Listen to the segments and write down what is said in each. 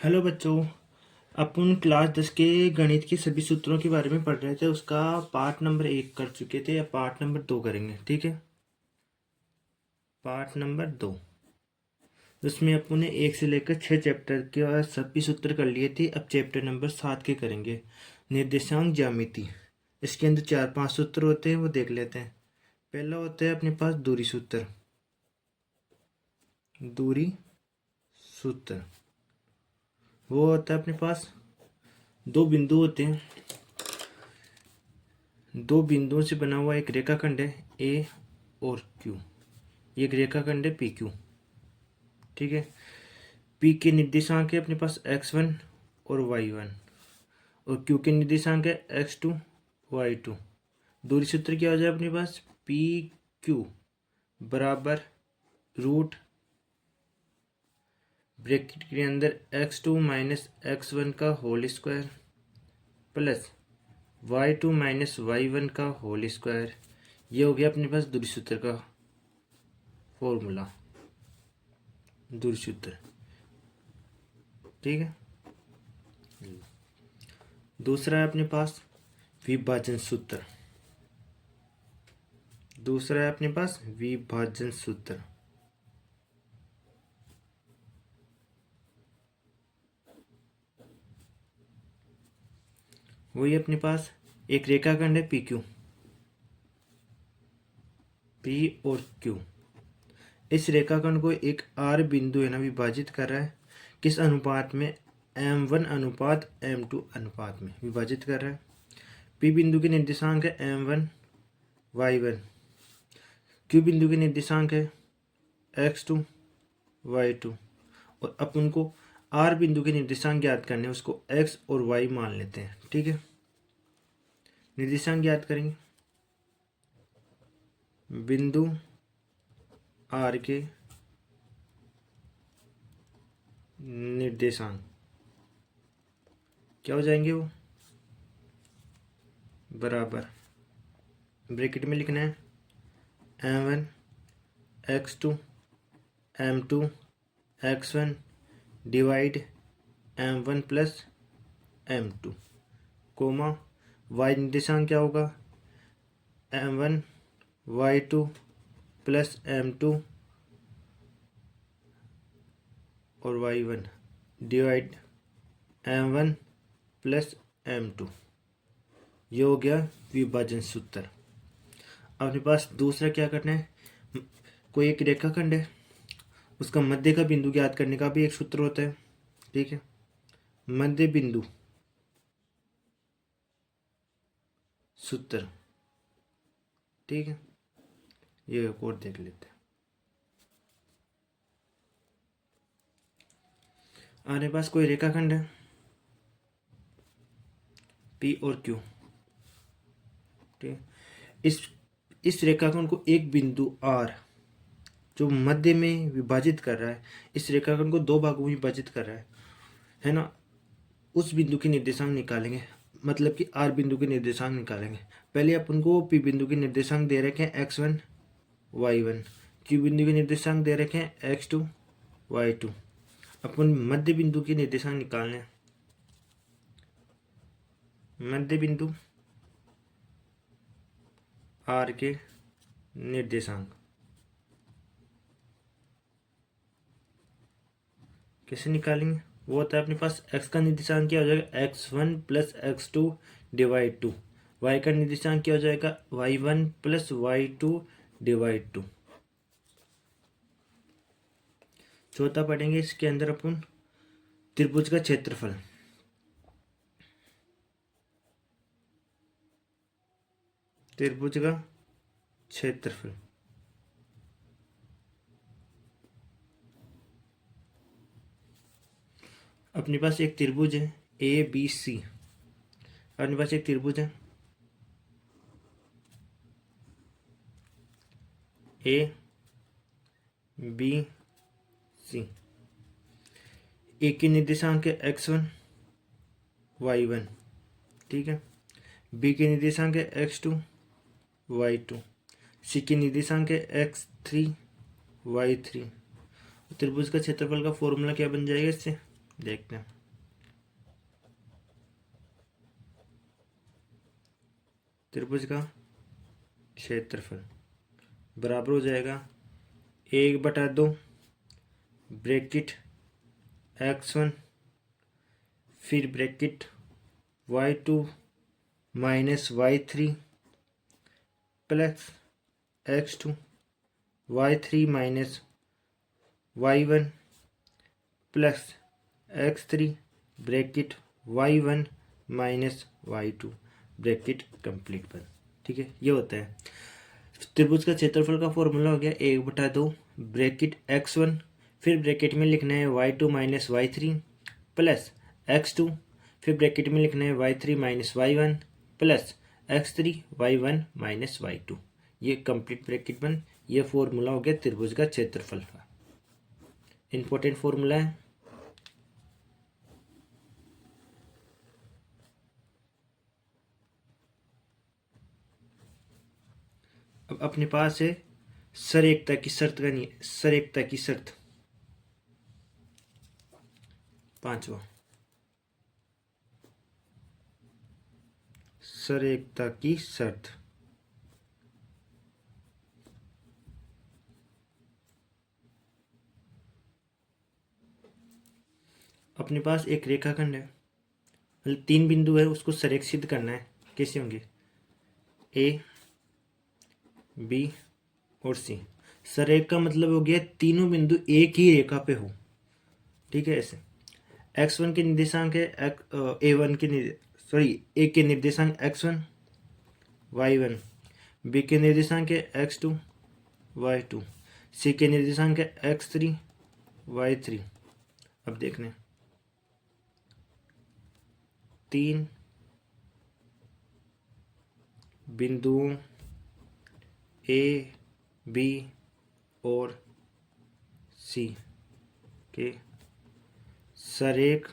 Hello बच्चों। अपन class 10 के गणित के सभी सूत्रों के बारे में पढ़ रहे थे। उसका पार्ट नंबर 1 कर चुके थे। अब पार्ट नंबर 2 करेंगे। ठीक है, पार्ट नंबर 2 उसमें अपन ने 1 से लेकर 6 चैप्टर के सभी सूत्र कर लिए थे। अब चैप्टर नंबर 7 के करेंगे, निर्देशांक ज्यामिति। इसके अंदर 4-5 सूत्र होते हैं, वो देख लेते हैं। पहला होता है अपने पास दूरी सूत्र। दूरी सूत्र वो होता है अपने पास, दो बिंदु होते हैं, दो बिंदुओं से बना हुआ एक रेखाखंड है ए और क्यू। ये एक रेखाखंड है पी क्यू। ठीक है, पी के निर्देशांक है अपने पास x1 और y1, और क्यू के निर्देशांक है x2 y2। दूरी सूत्र क्या हो जाए अपने पास, पी क्यू बराबर रूट ब्रैकेट के अंदर x2 माइनस x1 का whole square plus y2 minus y1 का होल स्क्वायर। ये हो गया अपने पास दूरी सूत्र का फॉर्मूला, दूरी सूत्र। ठीक है, दूसरा है अपने पास विभाजन सूत्र। दूसरा है अपने पास विभाजन सूत्र। वही अपने पास एक रेखाखंड है पी क्यू, पी और क्यू। इस रेखाखंड को एक आर बिंदु है ना विभाजित कर रहा है। किस अनुपात में, m1 अनुपात m2 अनुपात में विभाजित कर रहा है। पी बिंदु के निर्देशांक है m1 y1, क्यू बिंदु के निर्देशांक है x2 y2, और अपन को आर बिंदु के निर्देशांक ज्ञात करने, उसको x और y मान लेते हैं। ठीक है, निर्देशांक ज्ञात करेंगे। बिंदु आर के निर्देशांक क्या हो जाएंगे, वो बराबर ब्रैकेट में लिखना है m1 x2 m2 x1 divide m1 plus m2, coma y निर्देशांक क्या होगा, m1 y2 प्लस m2 और y1 divide m1 plus m2। ये हो गया विभाजन सूत्र। अब अपने पास दूसरा क्या करना है, कोई एक रेखाखंड है, उसका मध्य का बिंदु ज्ञात करने का भी एक सूत्र होता है। ठीक है, मध्य बिंदु सूत्र। ठीक है, ये एक और देख लेते हैं। हमारे पास कोई रेखाखंड है पी और क्यू। ठीक है, इस रेखाखंड को एक बिंदु आर जो मध्य में विभाजित कर रहा है, इस रेखाखंड को दो भागों में विभाजित कर रहा है ना। उस बिंदु के निर्देशांक निकालेंगे, मतलब कि आर बिंदु के निर्देशांक निकालेंगे। पहले अपन को पी बिंदु के निर्देशांक दे रखे हैं x1 y1, क्यू बिंदु के निर्देशांक दे रखे हैं x2 y2। अपन मध्य बिंदु के निर्देशांक निकालने हैं। मध्य बिंदु आर के निर्देशांक कैसे निकालेंगे, वो होता है अपने पास x का निर्देशांक क्या हो जाएगा, x1 plus x2 divide 2। y का निर्देशांक क्या हो जाएगा, y1 प्लस y2 डिवाइड 2। चौथा पढ़ेंगे, इसके अंदर अपन त्रिभुज का क्षेत्रफल। त्रिभुज का क्षेत्रफल अपने पास एक त्रिभुज है ए बी सी। अपने पास एक त्रिभुज है ए बी सी। ए की निर्देशांक है x1 y1। ठीक है, बी के निर्देशांक है x2 y2, सी के निर्देशांक है x3 y3। त्रिभुज का क्षेत्रफल का फॉर्मूला क्या बन जाएगा, इससे देखते हैं। त्रिभुज का क्षेत्रफल बराबर हो जाएगा 1/2 ब्रैकेट x1 फिर bracket y2 minus y3 plus x2 y3 minus y1 plus x3 bracket y1 minus y2 bracket complete बन। ठीक है, ये होता है त्रिभुज का क्षेत्रफल का फॉर्मूला हो गया 1/2 ब्रैकेट x1 फिर ब्रैकेट में लिखना है y2 minus y3 plus x2 फिर ब्रैकेट में लिखना है y3 minus y1 plus x3 y1 minus y2। ये कंप्लीट ब्रैकेट बन। ये फॉर्मूला हो गया त्रिभुज का क्षेत्रफल का, इंपॉर्टेंट फॉर्मूला है। अब अपने पास है सरेखता की शर्त का नहीं, सरेखता की शर्त पांचवा, सरेखता की शर्त। अपने पास एक रेखाखंड है, मतलब 3 बिंदु है, उसको सरेख सिद्ध करना है। कैसे होंगे? ए बी और सी। सरेख का मतलब हो गया तीनों बिंदु एक ही रेखा पे हो। ठीक है, ऐसे x1 के निर्देशांक है a1 के ए के निर्देशांक x1 y1, बी के निर्देशांक है x2 y2, सी के निर्देशांक है x3 y3। अब देखने 3 बिंदुओं ए बी और सी के सरेख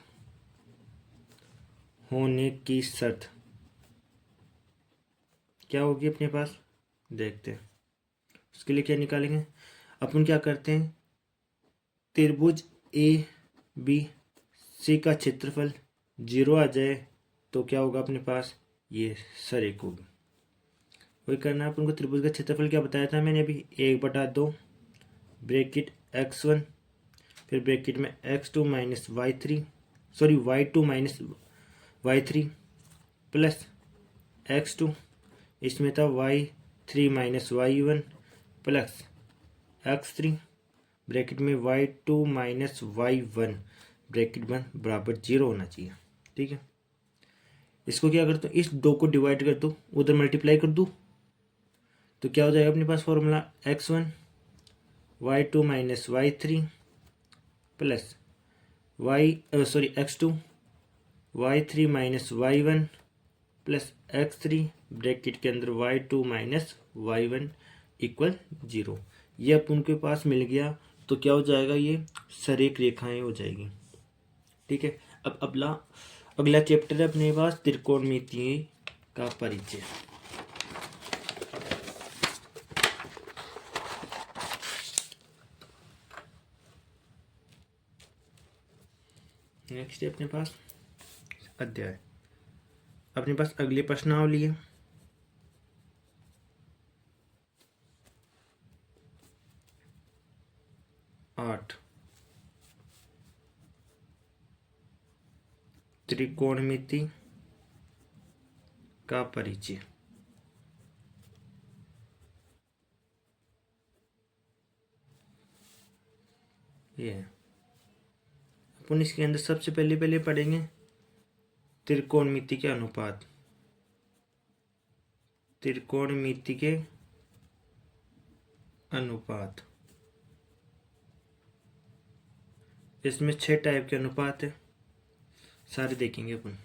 होने की शर्त क्या होगी अपने पास? देखते हैं। उसके लिए क्या निकालेंगे? अपन क्या करते हैं, त्रिभुज ए बी सी का क्षेत्रफल 0 आ जाए तो क्या होगा अपने पास? ये सरेख होगी। वही करना है अपन को। त्रिभुज का क्षेत्रफल क्या बताया था मैंने अभी? 1/2 ब्रैकेट x1 फिर ब्रैकेट में x2 minus y2 minus y3 plus x2, इसमें था y3 minus y1 plus x3 bracket में y2 माइनस y1 ब्रैकेट बंद बराबर 0 होना चाहिए। ठीक है, इसको क्या करता हूँ, इस 2 को डिवाइड कर दो, उधर मल्टीप्लाई कर दूँ तो क्या हो जाएगा अपने पास formula? x1 y2 minus y3 plus x2 y3 minus y1 plus x3 bracket के अंदर y2 माइनस y1 इक्वल 0। ये अपन के पास मिल गया तो क्या हो जाएगा? ये सरेख रेखाएं हो जाएगी। ठीक है, अब अगला चैप्टर है अपने पास त्रिकोणमिति का परिचय। नेक्स्ट है अपने पास अध्याय। अपने पास अगली प्रश्नावली है। त्रिकोणमिति का परिचय। ये अपन इसके अंदर सबसे पहले पढ़ेंगे त्रिकोणमिति के अनुपात। त्रिकोणमिति के अनुपात, इसमें 6 टाइप के अनुपात है, सारे देखेंगे अपन।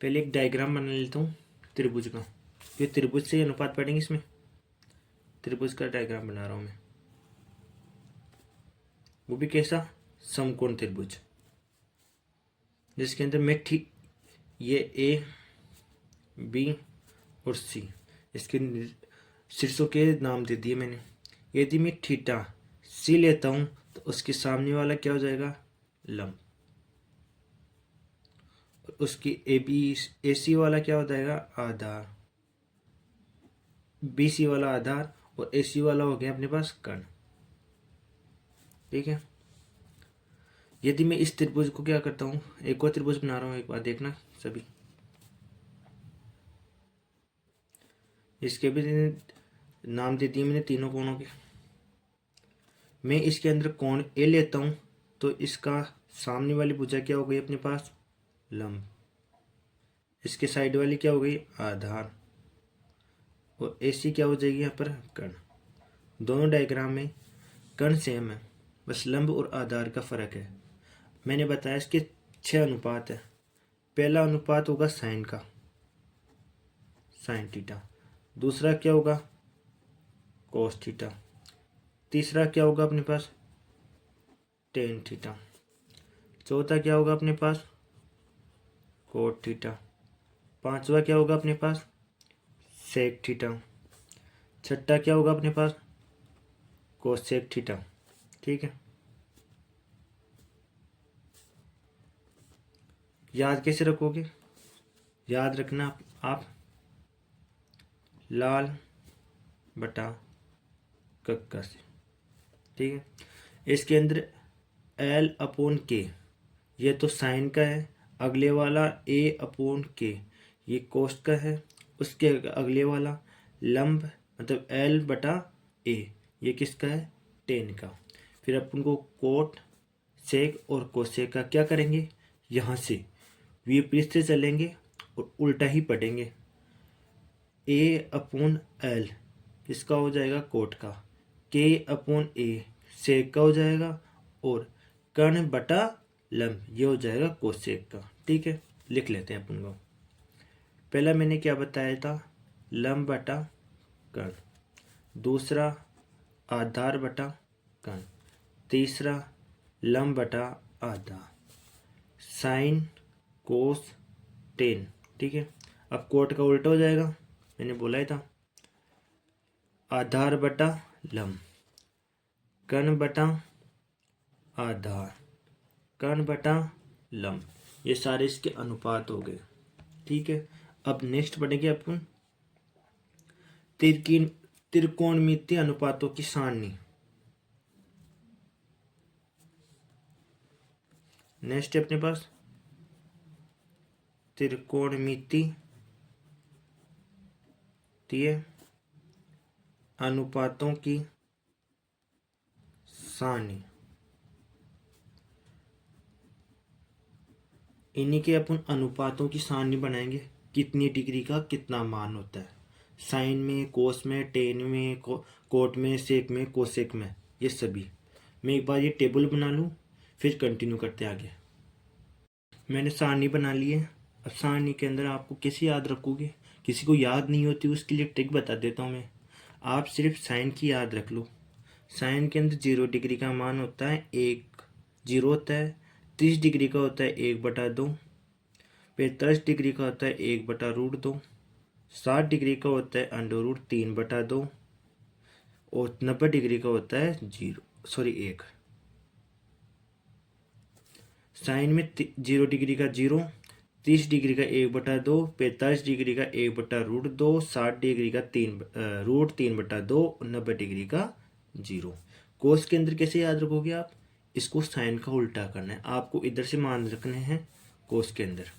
पहले एक डायग्राम बना लेता हूँ त्रिभुज का, ये त्रिभुज से अनुपात पढ़ेंगे। इसमें त्रिभुज का डायग्राम बना रहा हूँ मैं, वो भी कैसा? समकोण त्रिभुज, जिसके अंदर मैं ठीक ये ए बी और सी इसके शीर्षों के नाम दे दिए मैंने। यदि मैं थीटा सी लेता हूं तो उसके सामने वाला क्या हो जाएगा? लंब। और उसकी ए बी ए सी वाला क्या हो जाएगा? आधार। BC वाला आधार और AC वाला हो गया अपने पास कर्ण। ठीक है। यदि मैं इस त्रिभुज को क्या करता हूँ, एक और त्रिभुज बना रहा हूँ, एक बार देखना सभी, इसके भी नाम दे दिए मैंने तीनों कोणों के। मैं इसके अंदर कोण A लेता हूँ तो इसका सामने वाली भुजा क्या हो गई अपने पास, लंब। इसके साइड वाली क्या हो गई, आधार। और AC क्या हो जाएगी यहाँ पर, कर्ण। दोनों डायग्राम में कर्ण सेम है, बस लंब और आधार का फर्क है। मैंने बताया इसके 6 अनुपात है। पहला अनुपात होगा साइन का, साइन थीटा। दूसरा क्या होगा, कोस थीटा। तीसरा क्या होगा अपने पास, टेन थीटा। चौथा क्या होगा अपने पास, कोट थीटा। पांचवा क्या होगा अपने पास, सेक थीटा। छठा क्या होगा अपने पास, कोसेक थीटा। ठीक है। याद कैसे रखोगे, याद रखना आप लाल बटा कक्का से। ठीक है। इसके अंदर L/K, ये तो साइन का है। अगले वाला A/K, ये कोस का है। उसके अगले वाला लंब मतलब L/A, ये किसका है, टेन का। फिर अपन को कोट, सेक और कोसेक का क्या करेंगे, यहाँ से विपरीत से चलेंगे और उल्टा ही पढ़ेंगे। A/L किसका हो जाएगा, कोट का। K/A सेक का हो जाएगा। और कर्ण बटा लंब ये हो जाएगा कोसेक का। ठीक है, लिख लेते हैं अपन को। पहला मैंने क्या बताया था, लंब बटा कर्ण। दूसरा आधार बटा कर्ण। तीसरा लंब बटा आधा, साइन कोस टेन। ठीक है। अब कोट का उल्टा हो जाएगा, मैंने बोला ही था, आधार बटा लंब, कर्ण बटा आधार, कर्ण बटा लंब। ये सारे इसके अनुपात हो गए। ठीक है। अब नेक्स्ट पढ़ेंगे अपन त्रिकोणमितीय अनुपातों की सारणी। नेक्स्ट है अपने पास त्रिकोणमितीय अनुपातों की सारणी। इन्हीं के अपन अनुपातों की सारणी बनाएंगे, कितनी डिग्री का कितना मान होता है, साइन में, कोस में, टेन में, कोट में, सेक में, कोसेक में, ये सभी। मैं एक बार ये टेबल बना लूँ फिर कंटिन्यू करते आगे। मैंने सारणी बना ली है। अब सारणी के अंदर आपको कैसे याद रखोगे, किसी को याद नहीं होती उसके लिए ट्रिक बता देता हूँ मैं। आप सिर्फ साइन की याद रख लो। साइन के अंदर 0 डिग्री का मान होता है 1, 0 होता है। 30 डिग्री का होता है 1/2। 45 डिग्री का होता है 1/√2। 60 डिग्री का होता है √3/2। और 90 डिग्री का होता है 1। साइन में 0 डिग्री का 0, 30 डिग्री का 1/2, 45 डिग्री का 1/√2, 60 डिग्री का √3/2 और 90 डिग्री का 0। कोस के अंदर कैसे याद रखोगे आप, इसको साइन का उल्टा करना है आपको। इधर से मान रखने हैं कोस के अंदर,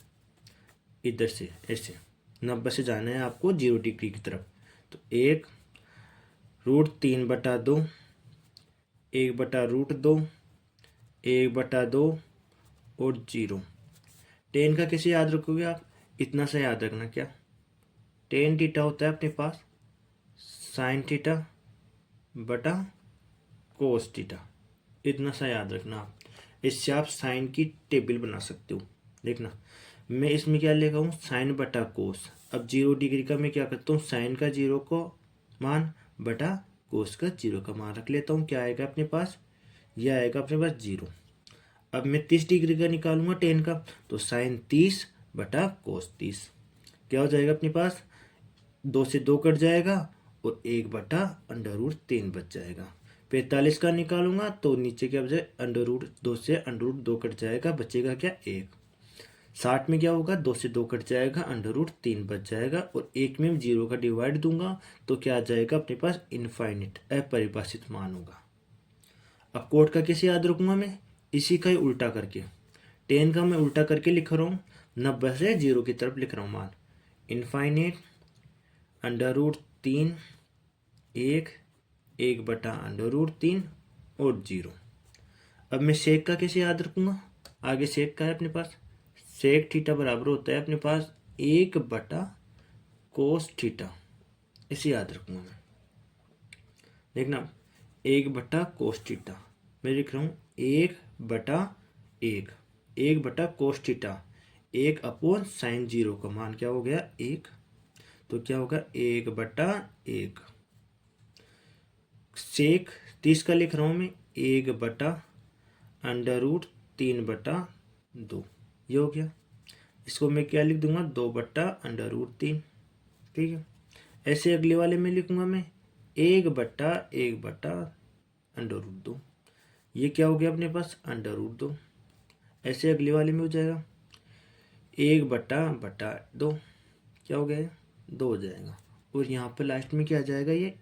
इधर से ऐसे 90 से जाना है आपको 0 डिग्री की तरफ। तो 1 √3/2, 1/√2, 1/2 और 0। टेन का कैसे याद रखोगे आप, इतना सा याद रखना, क्या टेन थीटा होता है अपने पास साइन थीटा बटा कोस थीटा। इतना सा याद रखना आप। इससे आप साइन की टेबल बना सकते हो। देखना मैं इसमें क्या लेगा हूँ, साइन बटा कोस। अब 0 डिग्री का मैं क्या करता हूँ, साइन का 0 को मान बटा कोस का 0 का मान रख लेता हूँ। क्या आएगा अपने पास, यह आएगा अपने पास 0। अब मैं 30 डिग्री का निकालूंगा टेन का, तो साइन 30 बटा कोस 30 क्या हो जाएगा अपने पास, 2 से 2 कट जाएगा और 1/√3 बच जाएगा। 45 का निकालूंगा तो नीचे क्या बचे, √2 से √2 कट जाएगा, बचेगा क्या 1। 60 में क्या होगा, 2 से 2 कट जाएगा, √3 बच जाएगा, और एक में 0 का डिवाइड दूंगा तो क्या आ जाएगा अपने पास, इनफाइनिट अपरिभाषित मान होगा। अब कोड का कैसे याद रखूंगा मैं, इसी का ही उल्टा करके, 10 का मैं उल्टा करके लिख रहा हूँ, 90 से 0 की तरफ लिख रहा हूँ मान, इनफाइनिट √3 1 बटा √3 और 0। अब मैं सेक का कैसे याद रखूंगा, आगे सेक का है अपने पास, सेक थीटा बराबर होता है अपने पास 1 बटा कोस थीटा, इसे याद रखूंगा मैं। देखना 1 बटा कोस थीटा, मैं लिख रहा हूँ 1 बटा कोस थीटा, 1/sin 0 का मान क्या हो गया 1, तो क्या होगा 1/1। सेक 30 का लिख रहा हूँ मैं 1 बटा √3/2, ये हो गया। इसको मैं क्या लिख दूंगा 2 बटा √3, ठीक है। ऐसे अगले वाले में लिखूंगा मैं 1 बटा √2, ये क्या हो गया अपने पास √2। ऐसे अगले वाले में हो जाएगा 1 बटा 2, क्या हो गया 2 हो जाएगा, और यहाँ पर लास्ट में क्या आ जाएगा, ये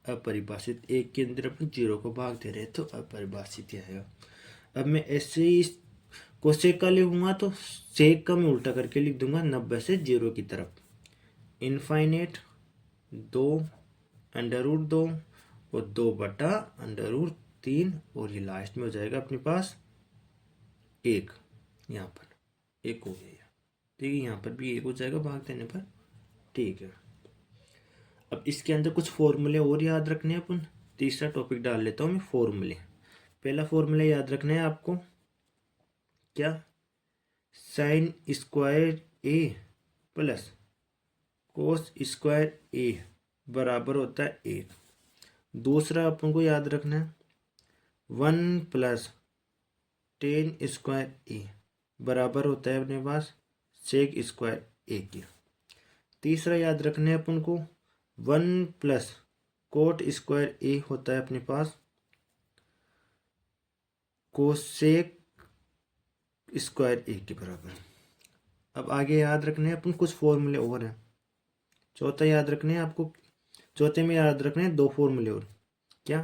अपरिभाषित, एक के अंदर अपन 0 को भाग दे रहे हैं तो अपरिभाषित आएगा। अब मैं ऐसे ही को सेक का लिखूंगा तो सेक का मैं उल्टा करके लिख दूंगा 90 से 0 की तरफ, इनफाइनेट 2 √2 और 2 बटा √3, और ये लास्ट में हो जाएगा अपने पास 1, यहाँ पर 1 हो गया, ठीक है। यहाँ पर भी 1 हो जाएगा भाग देने पर, ठीक है। अब इसके अंदर कुछ फॉर्मूले और याद रखने हैं अपन, तीसरा टॉपिक डाल लेता हूँ मैं, फॉर्मूले। पहला फॉर्मूला याद रखना है आपको, क्या, साइन स्क्वायर ए प्लस कोस स्क्वायर ए बराबर होता है 1। दूसरा अपन को याद रखना है 1 प्लस टेन स्क्वायर ए बराबर होता है अपने पास सेक स्क्वायर ए के। तीसरा याद रखना है अपन को 1 प्लस कोट स्क्वायर ए होता है अपने पास कोसेक स्क्वायर ए के बराबर। अब आगे याद रखने हैं अपन कुछ फॉर्मूले और हैं। चौथा याद रखने हैं आपको, चौथे में याद रखने हैं 2 फॉर्मूले और, क्या,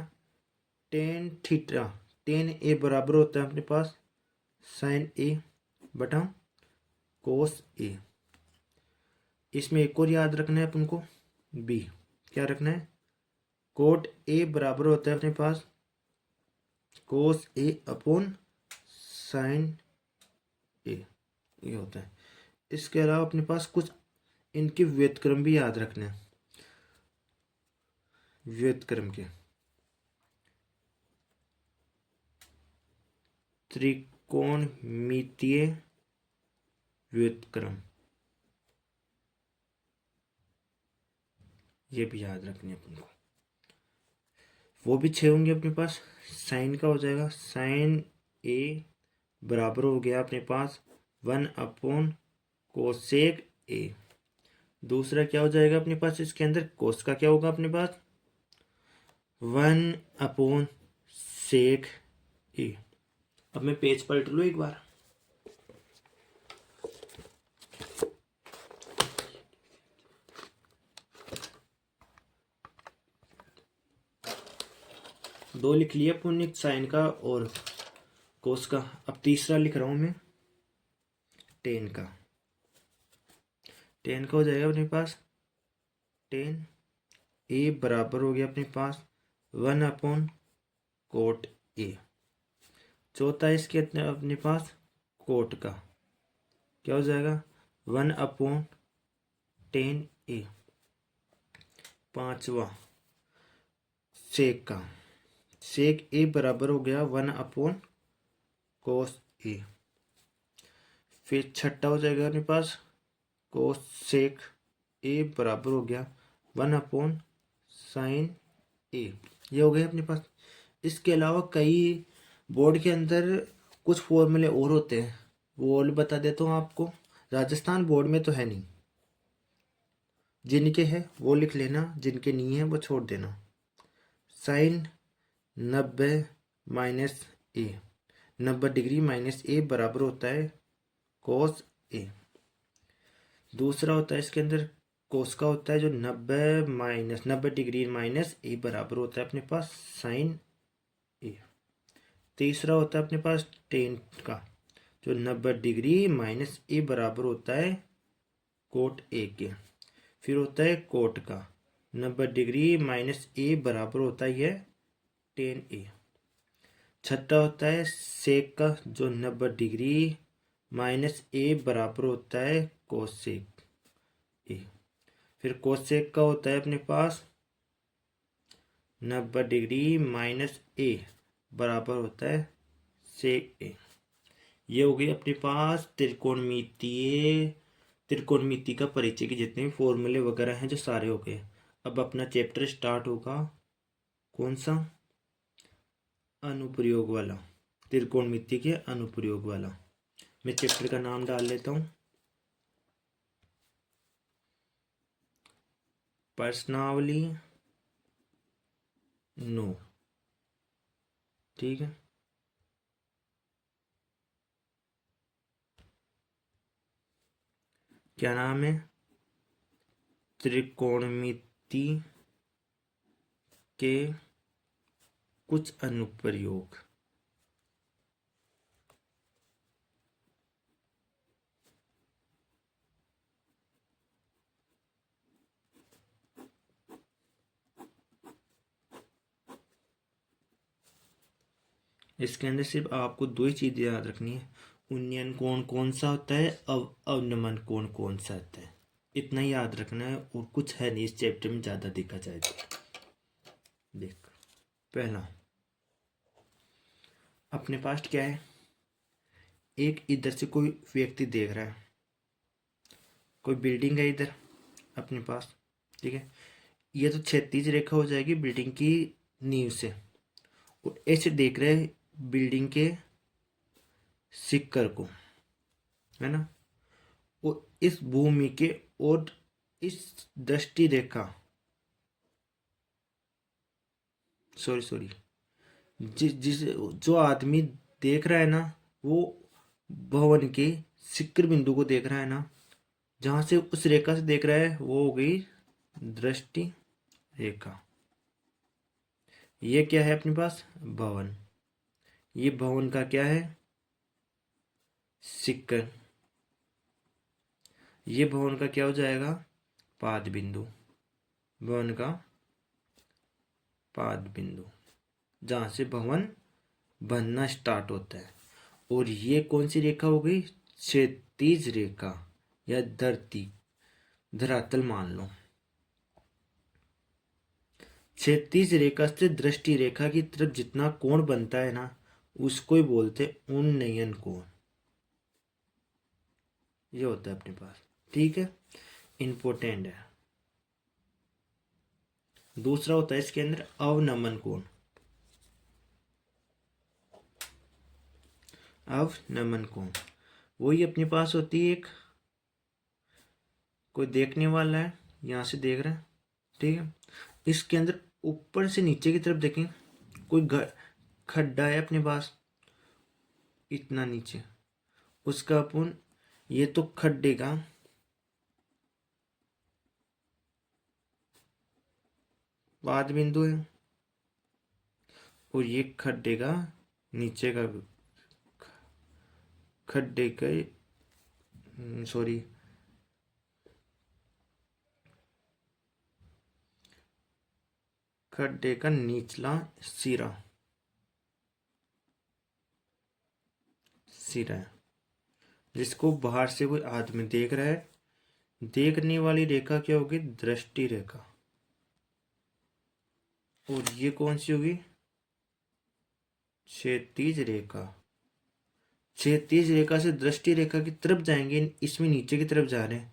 टेन थीटा टेन ए बराबर होता है अपने पास साइन ए बटा कोस ए। इसमें एक और याद रखना है अपन को बी, क्या रखना है, कोट ए बराबर होता है अपने पास कोस ए अपॉन साइन ए, ये होता है। इसके अलावा अपने पास कुछ इनके व्युत्क्रम भी याद रखने हैं, व्युत्क्रम के, त्रिकोणमितीय व्युत्क्रम, ये भी याद रखने अपन को। वो भी 6 होंगे अपने पास। साइन का हो जाएगा साइन ए बराबर हो गया अपने पास 1 कोसेक ए। दूसरा क्या हो जाएगा अपने पास, इसके अंदर कोस का क्या होगा अपने पास 1/सेक ए। अब मैं पेज पलट लूँ एक बार, दो लिख लिया पुण्य, साइन का और कोस का। अब तीसरा लिख रहा हूं मैं टेन का। टेन का हो जाएगा अपने पास टेन ए बराबर हो गया अपने पास 1/कोट ए। चौथा इसके अपने पास कोट का क्या हो जाएगा 1/10 ए। पांचवा सेक का, सेक ए बराबर हो गया 1/कोस ए। फिर छठा हो जाएगा अपने पास कोस सेक ए बराबर हो गया 1/साइन ए। ये हो गए अपने पास। इसके अलावा कई बोर्ड के अंदर कुछ फॉर्मूले और होते हैं, वो बता देता हूँ आपको। राजस्थान बोर्ड में तो है नहीं, जिनके है वो लिख लेना, जिनके नहीं है वो छोड़ देना। साइन 90 माइनस ए, 90 डिग्री माइनस ए बराबर होता है कोस ए। दूसरा होता है इसके अंदर कोस का होता है जो 90 डिग्री माइनस ए बराबर होता है अपने पास साइन ए। तीसरा होता है अपने पास टेन का जो 90 डिग्री माइनस ए बराबर होता है कोट ए के। फिर होता है कोट का 90 डिग्री माइनस ए बराबर होता है यह टेन ए। छठा होता है सेक का जो 90 डिग्री माइनस ए बराबर होता है कोसेक ए। फिर कोसेक का होता है अपने पास 90 डिग्री माइनस ए बराबर होता है सेक ए। ये हो गई अपने पास त्रिकोणमिति का परिचय के जितने भी फॉर्मूले वगैरह हैं जो सारे हो गए। अब अपना चैप्टर स्टार्ट होगा कौन सा, अनुप्रयोग वाला, त्रिकोणमिति के अनुप्रयोग वाला। मैं चैप्टर का नाम डाल लेता हूँ प्रश्नावली नो। ठीक है, क्या नाम है, त्रिकोणमिति के कुछ अनुप्रयोग। इसके अंदर सिर्फ आपको दो ही चीजें याद रखनी है, उन्नयन कोण कौन सा होता है, अवनमन कोण कौन सा होता है, इतना ही याद रखना है और कुछ है नहीं इस चैप्टर में ज़्यादा देखा जाए तो। देख, पहला अपने पास क्या है, एक इधर से कोई व्यक्ति देख रहा है, कोई बिल्डिंग है इधर अपने पास। ठीक है, ये तो क्षैतिज रेखा हो जाएगी बिल्डिंग की नींव से, और ऐसे देख रहे हैं बिल्डिंग के सिक्कर को, है ना। और इस भूमि के और इस दृष्टि रेखा सॉरी जिस जिस जो आदमी देख रहा है ना, वो भवन के शिखर बिंदु को देख रहा है ना, जहां से उस रेखा से देख रहा है वो हो गई दृष्टि रेखा। ये क्या है अपने पास, भवन। ये भवन का क्या है, शिखर। ये भवन का क्या हो जाएगा, पाद बिंदु। भवन का पाद बिंदु जहां से भवन बनना स्टार्ट होता है। और ये कौन सी रेखा हो गई, क्षैतिज रेखा या धरातल मान लो। क्षैतिज रेखा से दृष्टि रेखा की तरफ जितना कोण बनता है ना, उसको ही बोलते उन्नयन कोण। ये होता है अपने पास। ठीक है, इंपॉर्टेंट है। दूसरा होता है इसके अंदर अवनमन कोण। अवनमन कोण वही अपने पास होती है, एक कोई देखने वाला है यहाँ से देख रहा है, ठीक है। इसके अंदर ऊपर से नीचे की तरफ देखें, कोई खड्डा है अपने पास इतना नीचे, उसका अपन, ये तो खड्डे का पाद बिंदु है, और ये खड्डे का नीचे का खड्डे का सॉरी खड्डे का निचला सिरा है, जिसको बाहर से कोई आदमी देख रहा है। देखने वाली रेखा क्या होगी, दृष्टि रेखा। और ये कौन सी होगी, क्षैतिज रेखा। क्षैतिज रेखा से दृष्टि रेखा की तरफ जाएंगे, इसमें नीचे की तरफ जा रहे हैं,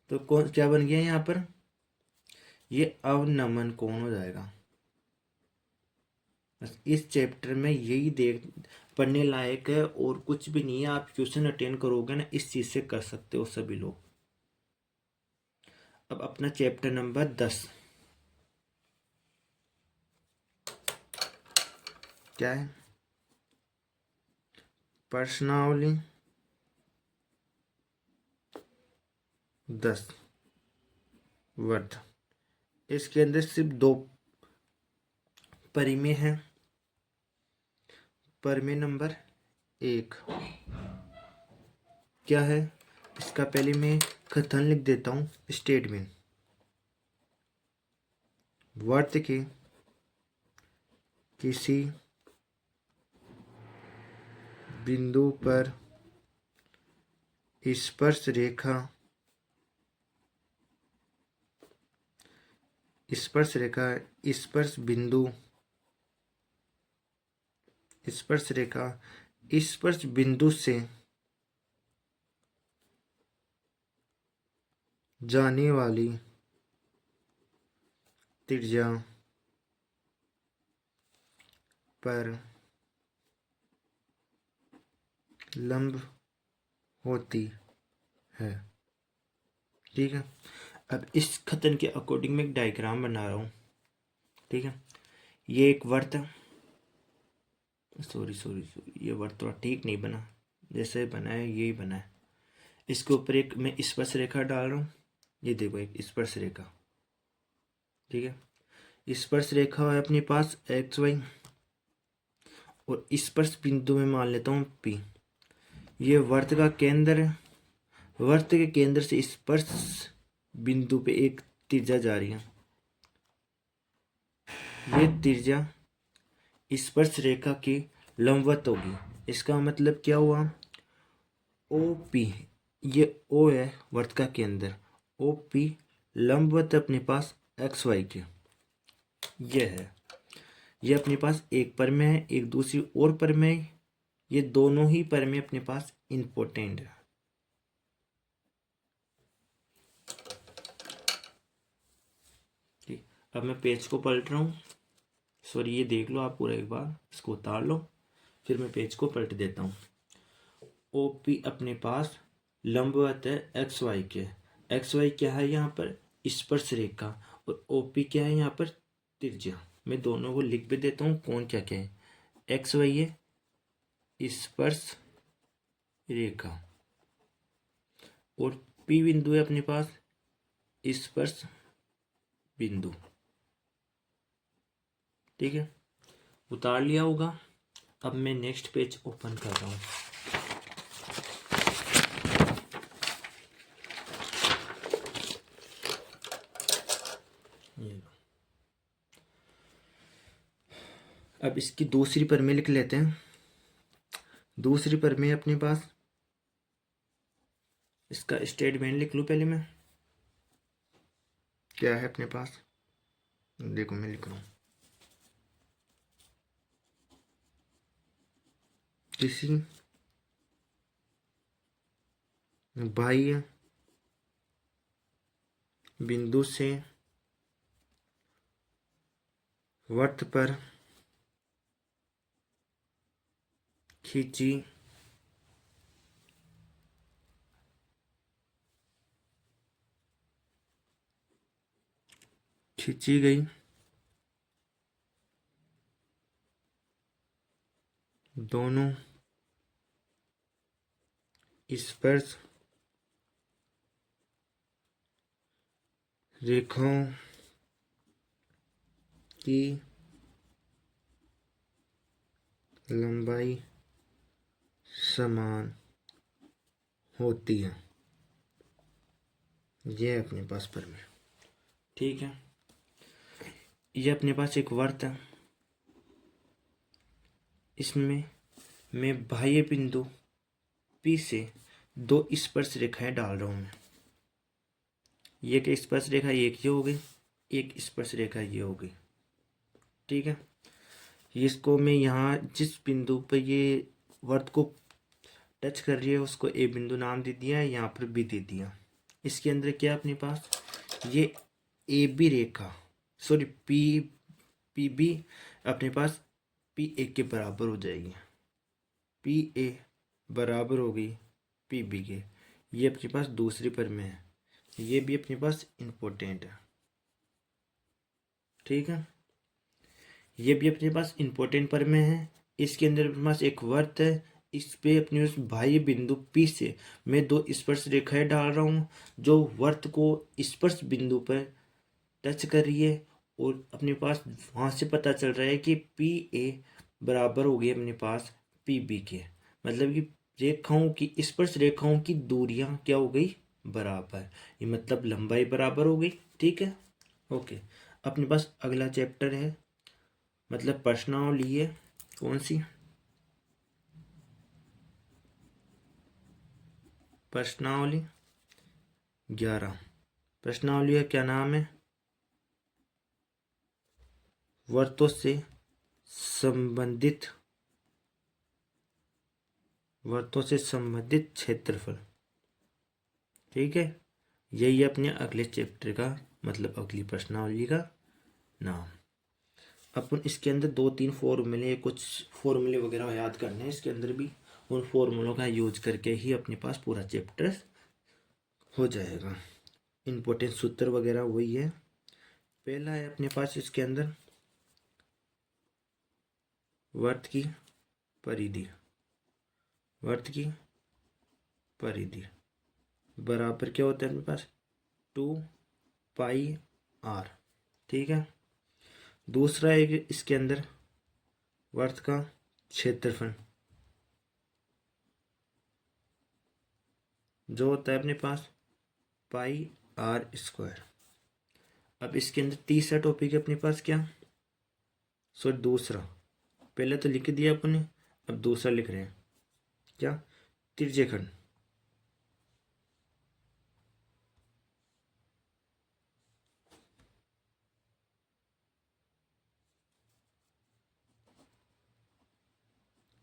तो कौन क्या बन गया यहाँ पर, ये अवनमन कोण हो जाएगा। बस इस चैप्टर में यही देख पढ़ने लायक है और कुछ भी नहीं है। आप ट्यूशन अटेंड करोगे ना, इस चीज से कर सकते हो सभी लोग। अब अपना चैप्टर नंबर 10 क्या है, प्रश्नावली 10 वर्त। इसके अंदर सिर्फ 2 परिमेय हैं। परिमेय नंबर 1 क्या है, इसका पहले मैं कथन लिख देता हूँ। स्टेटमेंट, वर्त के किसी बिंदु पर स्पर्श रेखा स्पर्श रेखा स्पर्श बिंदु से जाने वाली त्रिज्या पर लंब होती है। ठीक है, अब इस कथन के अकॉर्डिंग मैं एक डायग्राम बना रहा हूँ। ठीक है, ये एक वर्त, सॉरी ये वर्त थोड़ा ठीक नहीं बना, जैसे बना है यही बना है। इसके ऊपर एक मैं स्पर्श रेखा डाल रहा हूँ। ये देखो एक स्पर्श रेखा। ठीक है, स्पर्श रेखा है अपने पास एक्स वाई, और स्पर्श बिंदु में मान लेता हूँ पी। ये वर्त का केंद्र है। वर्त के केंद्र से स्पर्श बिंदु पे एक त्रिज्या जा रही है। ये त्रिज्या स्पर्श रेखा की लंबवत होगी। इसका मतलब क्या हुआ, ओ पी, ये ओ है वर्त का केंद्र, ओ पी लंबवत अपने पास एक्स वाई के, ये है। ये अपने पास एक परिमेय है, एक दूसरी और परिमेय। ये दोनों ही परिमेय अपने पास इंपॉर्टेंट है। ठीक, अब मैं पेज को पलट रहा हूँ। सॉरी, ये देख लो आप पूरा, एक बार इसको उतार लो, फिर मैं पेज को पलट देता हूँ। ओ पी अपने पास लंबवत है एक्स वाई के। एक्स वाई क्या है यहाँ पर, स्पर्श रेखा, और ओ पी क्या है यहाँ पर, त्रिज्या। मैं दोनों को लिख भी देता हूँ कौन क्या क्या है। एक्स वाई है स्पर्श रेखा, और पी बिंदु है अपने पास स्पर्श बिंदु। ठीक है, उतार लिया होगा। अब मैं नेक्स्ट पेज ओपन कर रहा हूँ। अब इसकी दूसरी परिमेय लिख लेते हैं। दूसरी परिमेय अपने पास, इसका स्टेटमेंट लिख लूँ पहले मैं, क्या है अपने पास, देखो मैं लिख रहा हूँ। किसी बाह्य बिंदु से वर्त पर खींची गई दोनों स्पर्श रेखाओं की लंबाई समान होती है। यह अपने पास परिमेय। ठीक है, यह अपने पास एक वर्त है। इसमें मैं बाह्य बिंदु पी से 2 स्पर्श रेखाएं डाल रहा हूँ मैं। ये एक स्पर्श रेखा एक ये हो गई, एक स्पर्श रेखा ये हो गई। ठीक है, इसको मैं यहाँ जिस बिंदु पर ये वर्त को टच कर रही है उसको ए बिंदु नाम दे दिया है, यहाँ पर बी दे दिया। इसके अंदर क्या अपने पास, ये ए बी रेखा, सॉरी पी बी अपने पास पी ए के बराबर हो जाएगी। पी ए बराबर हो गई पी बी के। ये अपने पास दूसरी परिमेय है, ये भी अपने पास इम्पोर्टेंट है। ठीक है, ये भी अपने पास इम्पोर्टेंट परिमेय है। इसके अंदर अपने पास एक वर्त है, इस पे अपने उस बाह्य बिंदु P से मैं दो स्पर्श रेखाएं डाल रहा हूँ जो वर्त को स्पर्श बिंदु पर टच कर रही है, और अपने पास वहाँ से पता चल रहा है कि पी ए बराबर हो गई अपने पास पी बी के। मतलब कि रेखाओं की स्पर्श रेखाओं की दूरियां क्या हो गई, बराबर। ये मतलब लंबाई बराबर हो गई। ठीक है, ओके। अपने पास अगला चैप्टर है, मतलब प्रश्नावली है। कौन सी? प्रश्नावली 11। प्रश्नावली का क्या नाम है? वर्तों से संबंधित क्षेत्रफल। ठीक है, यही अपने अगले चैप्टर का मतलब अगली प्रश्नावली का नाम। अपन इसके अंदर 2-3 फॉर्मूले, कुछ फॉर्मूले वगैरह याद करने हैं इसके अंदर भी। उन फॉर्मूलों का यूज करके ही अपने पास पूरा चैप्टर हो जाएगा। इम्पोर्टेंट सूत्र वगैरह वही है। पहला है अपने पास इसके अंदर वर्त की परिधि। वर्त की परिधि बराबर क्या होता है अपने पास, 2πr। ठीक है। दूसरा है इसके अंदर वर्त का क्षेत्रफल जो होता है अपने पास πr²। अब इसके अंदर तीसरा टॉपिक है अपने पास क्या, सॉरी दूसरा, पहले तो लिख दिया अपने, अब दूसरा लिख रहे हैं क्या, त्रिज्यखंड।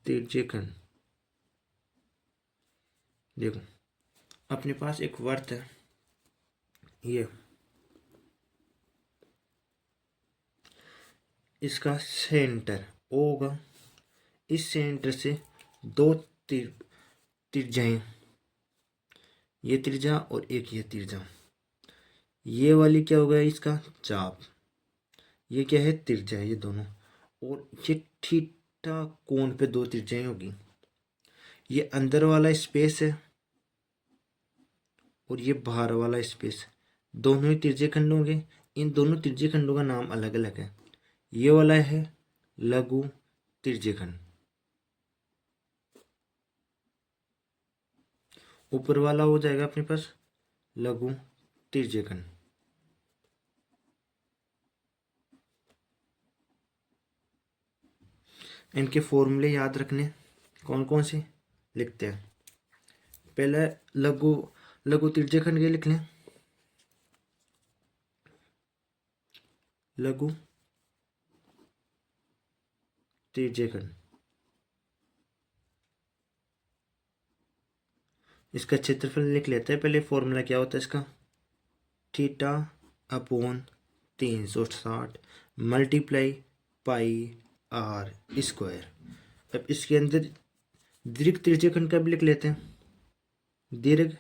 त्रिज्यखंड देखो, अपने पास एक वर्त है, ये इसका सेंटर O होगा। इस सेंटर से दो त्रिज्याएं, ये त्रिज्या और एक ये त्रिज्या, ये वाली क्या होगा इसका चाप, ये क्या है त्रिज्या ये दोनों, और ये थीटा कोण पे दो त्रिज्याएं होगी। ये अंदर वाला स्पेस है और ये बाहर वाला स्पेस, दोनों ही त्रिज्यखंड होंगे। इन दोनों त्रिज्यखंडों का नाम अलग अलग है। ये वाला है लघु त्रिज्यखंड, ऊपर वाला हो जाएगा अपने पास लघु त्रिज्यखंड। इनके फॉर्मूले याद रखने, कौन कौन से लिखते हैं। पहले लघु त्रिज्यखंड के लिख लें, लघु त्रिज्यखंड। इसका क्षेत्रफल लिख लेते हैं। पहले फॉर्मूला क्या होता है इसका, थीटा अपॉन 360 मल्टीप्लाई πr²। अब इसके अंदर दीर्घ त्रिज्यखंड का भी लिख लेते हैं। दीर्घ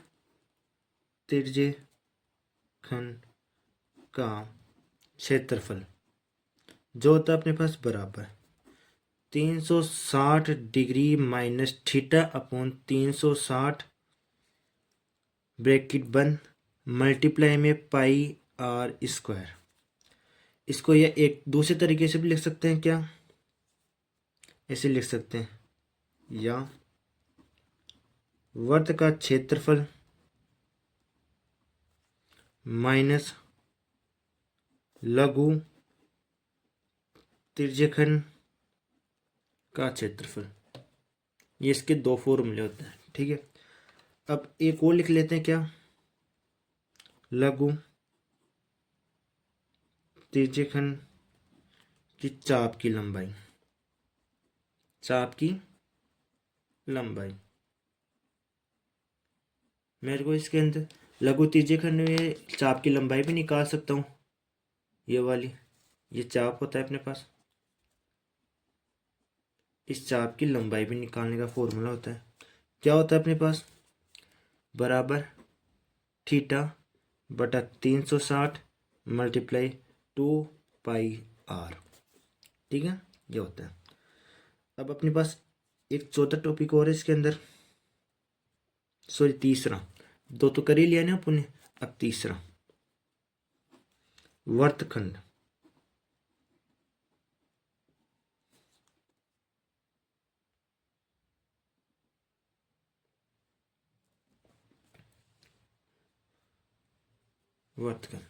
त्रिज्यखंड का क्षेत्रफल जो होता है अपने पास बराबर 360 degree minus theta upon 360 bracket बंद मल्टीप्लाई में πr²। इसको या एक दूसरे तरीके से भी लिख सकते हैं क्या, ऐसे लिख सकते हैं, या वर्त का क्षेत्रफल माइनस लघु त्रिज्यखंड का क्षेत्रफल। ये इसके दो फॉर्मूले होते हैं। ठीक है, अब एक और लिख लेते हैं क्या, लघु त्रिज्यखंड की चाप की लंबाई। चाप की लंबाई मेरे को इसके अंदर लघु त्रिज्यखंड में चाप की लंबाई भी निकाल सकता हूँ। ये वाली, ये चाप होता है अपने पास, इस चाप की लंबाई भी निकालने का फॉर्मूला होता है। क्या होता है अपने पास, बराबर थीटा बटा 360 मल्टीप्लाई 2πr। ठीक है, ये होता है। अब अपने पास एक चौथा टॉपिक और है इसके अंदर, सॉरी तीसरा, दो तो कर ही लिया ना अपन ने, अब तीसरा वर्तखंड। वर्तखंड,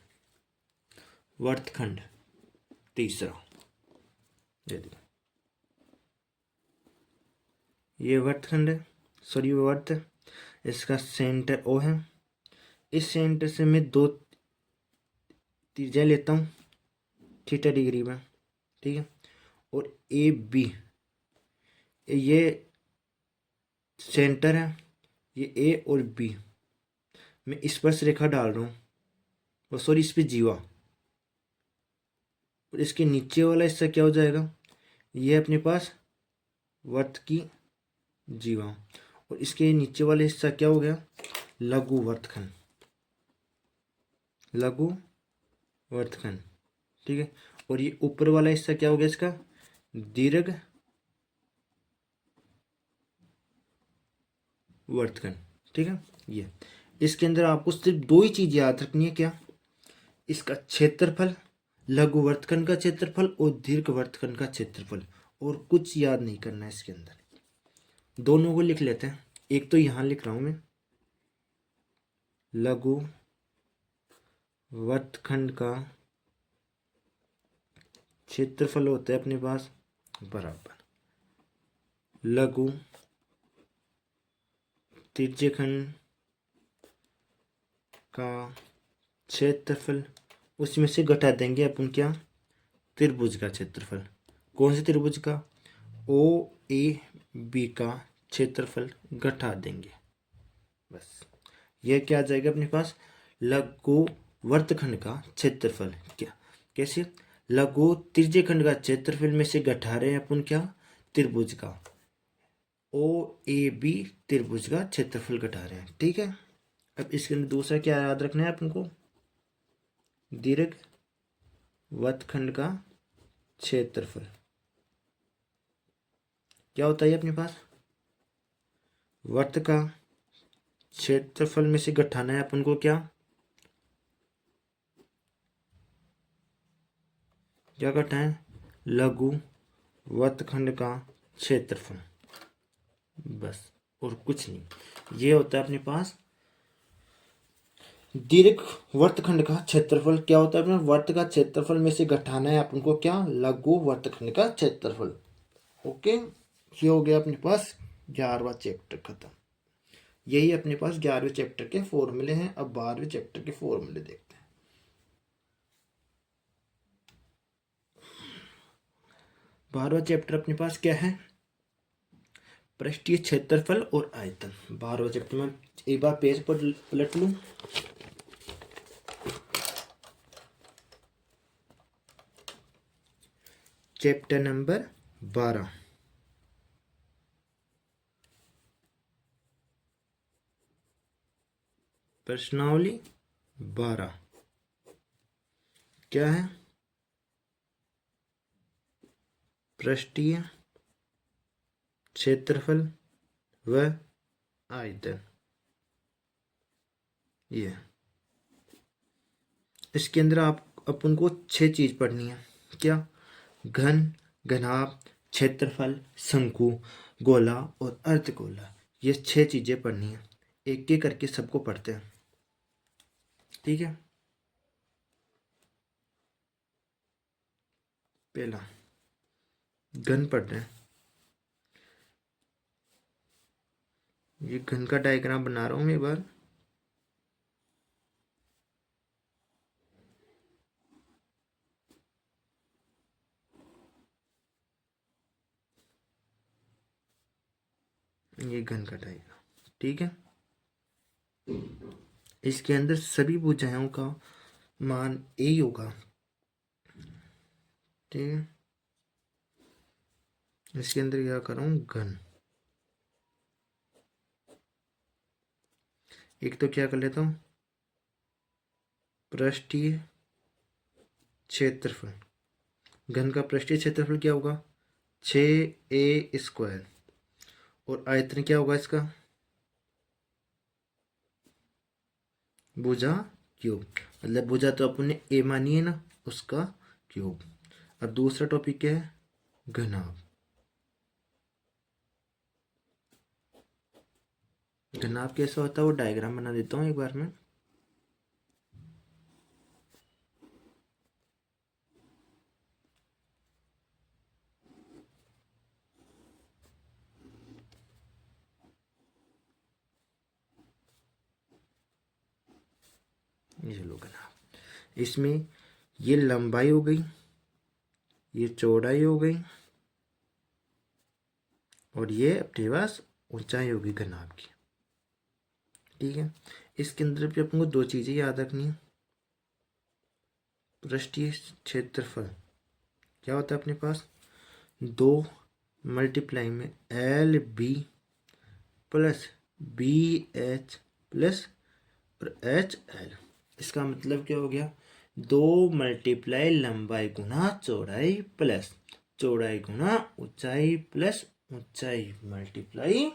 वर्तखंड तीसरा, ये देखो, ये वर्तखंड है, सॉरी वर्त, इसका सेंटर ओ है। इस सेंटर से मैं दो त्रिज्या लेता हूँ थीटा डिग्री में, ठीक है। और ए बी, ये सेंटर है, ये ए और बी, मैं इस पर रेखा डाल रहा हूँ, और सॉरी इस पे जीवा, और इसके नीचे वाला हिस्सा क्या हो जाएगा, ये अपने पास वर्त की जीवा, और इसके नीचे वाला हिस्सा क्या हो गया, लघु वर्तखंड, लघु वर्तखंड, ठीक है। और ये ऊपर वाला हिस्सा क्या हो गया इसका, दीर्घ वर्तखंड, ठीक है। ये इसके अंदर आपको सिर्फ दो ही चीज याद रखनी है, क्या, इसका क्षेत्रफल, लघु वर्तखंड का क्षेत्रफल और दीर्घ वर्तखंड का क्षेत्रफल, और कुछ याद नहीं करना है इसके अंदर। दोनों को लिख लेते हैं, एक तो यहां लिख रहा हूं मैं, लघु वर्तखंड का क्षेत्रफल होता है अपने पास बराबर लघु त्रिज्यखंड का क्षेत्रफल, उसमें से घटा देंगे अपन क्या, त्रिभुज का क्षेत्रफल। कौन से त्रिभुज का, ओ ए बी का क्षेत्रफल घटा देंगे, बस। यह क्या आ जाएगा अपने पास, लघु वर्तखंड का क्षेत्रफल, क्या कैसे, लघु त्रिज्यखंड का क्षेत्रफल में से घटा रहे हैं अपन क्या, त्रिभुज का, ओ ए बी त्रिभुज का क्षेत्रफल घटा रहे हैं, ठीक है। अब इसके अंदर दूसरा क्या याद रखना है अपन को, दीर्घ वर्तखंड का क्षेत्रफल क्या होता है अपने पास, वर्त का क्षेत्रफल में से घटाना है अपन को क्या, क्या घटाएं, लघु वर्तखंड का क्षेत्रफल, बस, और कुछ नहीं। ये होता है अपने पास दीर्घ वर्तखंड का क्षेत्रफल, क्या होता है अपने वर्त का क्षेत्रफल में से घटाना है अपन को क्या, लघु वर्तखंड का क्षेत्रफल। ओके, ये हो गया अपने पास 11वां चैप्टर खत्म। यही अपने पास 11वें चैप्टर के फॉर्मूले हैं। अब 12वें चैप्टर के फॉर्मूले देखते हैं। 12वां चैप्टर अपने पास क्या है, पृष्ठीय क्षेत्रफल और आयतन। 12वां चैप्टर में एक बार पेज पर पलट लूं, चैप्टर नंबर 12, प्रश्नावली 12 क्या है, पृष्ठीय क्षेत्रफल व आयतन। ये इसके अंदर आप अपन को 6 चीज पढ़नी है, क्या, घन, घनाभ, क्षेत्रफल, शंकु, गोला और अर्धगोला। ये 6 चीजें पढ़नी है, एक एक करके सबको पढ़ते हैं, ठीक है। पहला घन पढ़ रहे हैं, ये घन का डायग्राम बना रहा हूं मैं एक बार, ये घन का डायग्राम, ठीक है। इसके अंदर सभी भुजाओं का मान ए ही होगा, ठीक है। इसके अंदर क्या कर रहा हूं, घन, एक तो क्या कर लेता हूं, पृष्ठीय क्षेत्रफल। घन का पृष्ठीय क्षेत्रफल क्या होगा, 6a² और आयतन क्या होगा इसका, भुजा क्यूब, मतलब भुजा तो अपने ए मानी है ना, उसका क्यूब। अब दूसरा टॉपिक क्या है, घनाभ। घनाभ कैसा होता है वो डायग्राम बना देता हूँ एक बार में। ये लो घनाभ, इसमें ये लंबाई हो गई, ये चौड़ाई हो गई, और ये अपने पास ऊंचाई होगी घनाभ की। ठीक है, इसके अंदर भी अपन को दो चीजें याद रखनी है। पृष्ठीय क्षेत्रफल क्या होता है अपने पास, दो मल्टीप्लाई में L B plus B H plus और एच एल। इसका मतलब क्या हो गया, दो मल्टीप्लाई लंबाई गुना चौड़ाई प्लस चौड़ाई गुना ऊंचाई प्लस ऊंचाई मल्टीप्लाई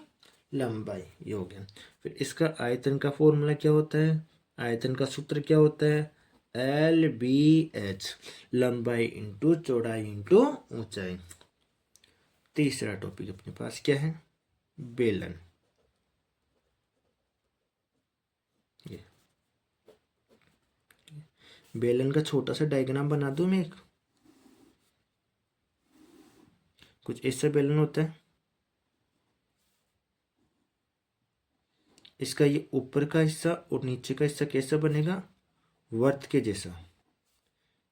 लंबाई, ये हो गया। फिर इसका आयतन का फॉर्मूला क्या होता है, आयतन का सूत्र क्या होता है, एल बी एच, लंबाई इंटू चौड़ाई इंटू ऊंचाई। तीसरा टॉपिक अपने पास क्या है, बेलन। ये बेलन का छोटा सा डायग्राम बना दूं मैं एक, कुछ ऐसा बेलन होता है। इसका ये ऊपर का हिस्सा और नीचे का हिस्सा कैसा बनेगा, वर्त के जैसा।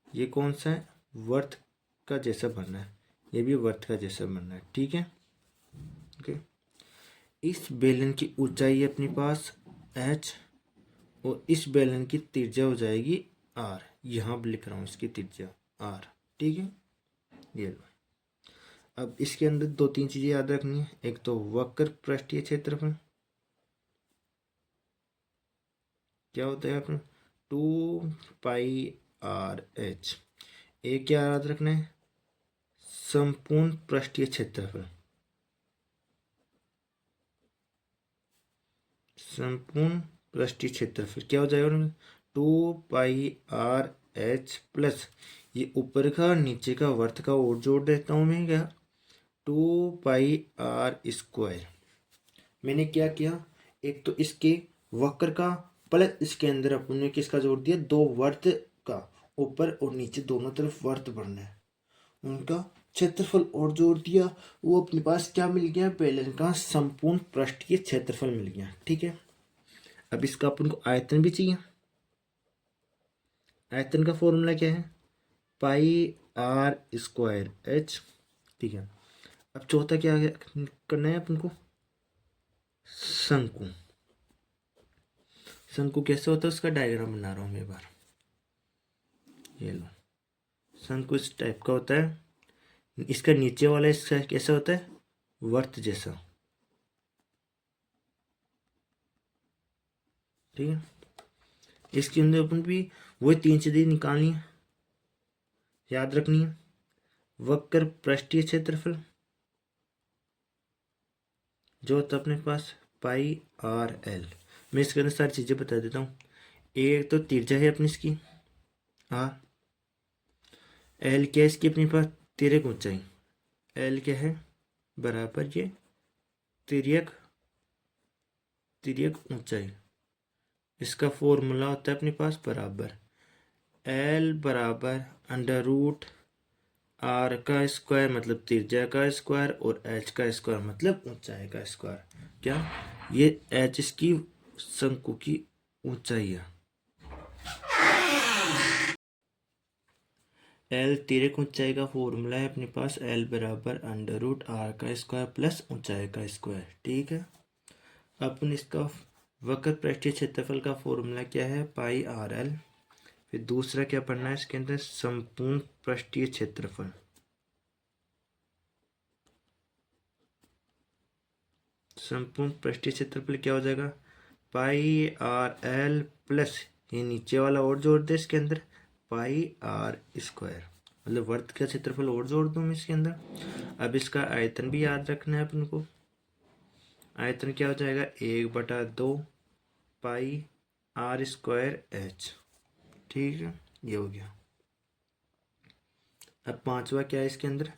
ये कौन सा है, वर्त का जैसा बनना है, ये भी वर्त का जैसा बनना है। ठीक है, ओके। इस बेलन की ऊंचाई है अपने पास h, और इस बेलन की त्रिज्या हो जाएगी r। यहाँ लिख रहा हूँ इसकी त्रिज्या r। ठीक है, ये लो। अब इसके अंदर दो तीन चीजें याद रखनी है, एक तो वक्र पृष्ठीय क्षेत्रफल क्या होता है अपना, 2πr/h। एक क्या याद रखना है, संपूर्ण पृष्ठीय क्षेत्रफल, संपूर्ण पृष्ठीय क्षेत्रफल क्या हो जाएगा, 2πr/h प्लस ये ऊपर का नीचे का वर्त का और जोड़ देता हूं मैं, क्या 2πr²। मैंने क्या किया, एक तो इसके वक्र का प्लस इसके अंदर अपन ने किसका जोड़ दिया, दो वर्त का, ऊपर और नीचे दोनों तरफ वर्त बनना है, उनका क्षेत्रफल और जोड़ दिया। वो अपने पास क्या मिल गया, बेलन का संपूर्ण पृष्ठीय क्षेत्रफल मिल गया। ठीक है, अब इसका अपन को आयतन भी चाहिए। आयतन का फॉर्मूला क्या है, πr²h। ठीक है, अब चौथा क्या करना है अपन को, शंकु। शंकु कैसे होता है उसका डायग्राम बना रहा हूं मैं एक बार, ये लो। शंकु इस टाइप का होता है, इसका नीचे वाला इसका कैसा होता है, वर्त जैसा। ठीक है, इसके अंदर अपन भी वही तीन चीजें निकालनी है, याद रखनी है। वक्र पृष्ठीय क्षेत्रफल जो होता है अपने पास πr/l। मैं इसके अंदर सारी चीजें बता देता हूँ। एक तो त्रिज्या है अपनी इसकी r, l क्या है इसकी अपने पास, तिर्यक ऊंचाई, l क्या है बराबर ये तिर्यक तिर्यक ऊंचाई। इसका फॉर्मूला होता है अपने पास बराबर l बराबर √r का स्क्वायर मतलब त्रिज्या का स्क्वायर और h का स्क्वायर मतलब ऊंचाई का स्क्वायर। क्या, ये h इसकी शंकु की ऊंचाई है, l तिर्यक ऊंचाई का फॉर्मूला है अपने पास l बराबर √r का स्क्वायर प्लस ऊंचाई का स्क्वायर। ठीक है, अपन इसका वक्र पृष्ठीय क्षेत्रफल का फॉर्मूला क्या है, πr/l। फिर दूसरा क्या पढ़ना है इसके अंदर, संपूर्ण पृष्ठीय क्षेत्रफल, संपूर्ण पृष्ठीय क्षेत्रफल क्या हो जाएगा, πr/l प्लस ये नीचे वाला और जोड़ दे इसके अंदर πr², मतलब वर्त का क्षेत्रफल और जोड़ दूं मैं इसके अंदर। अब इसका आयतन भी याद रखना है अपन को, आयतन क्या हो जाएगा 1/2 पाई आर स्क्वायर एच। ठीक है, ये हो गया। अब पांचवा क्या है इसके अंदर,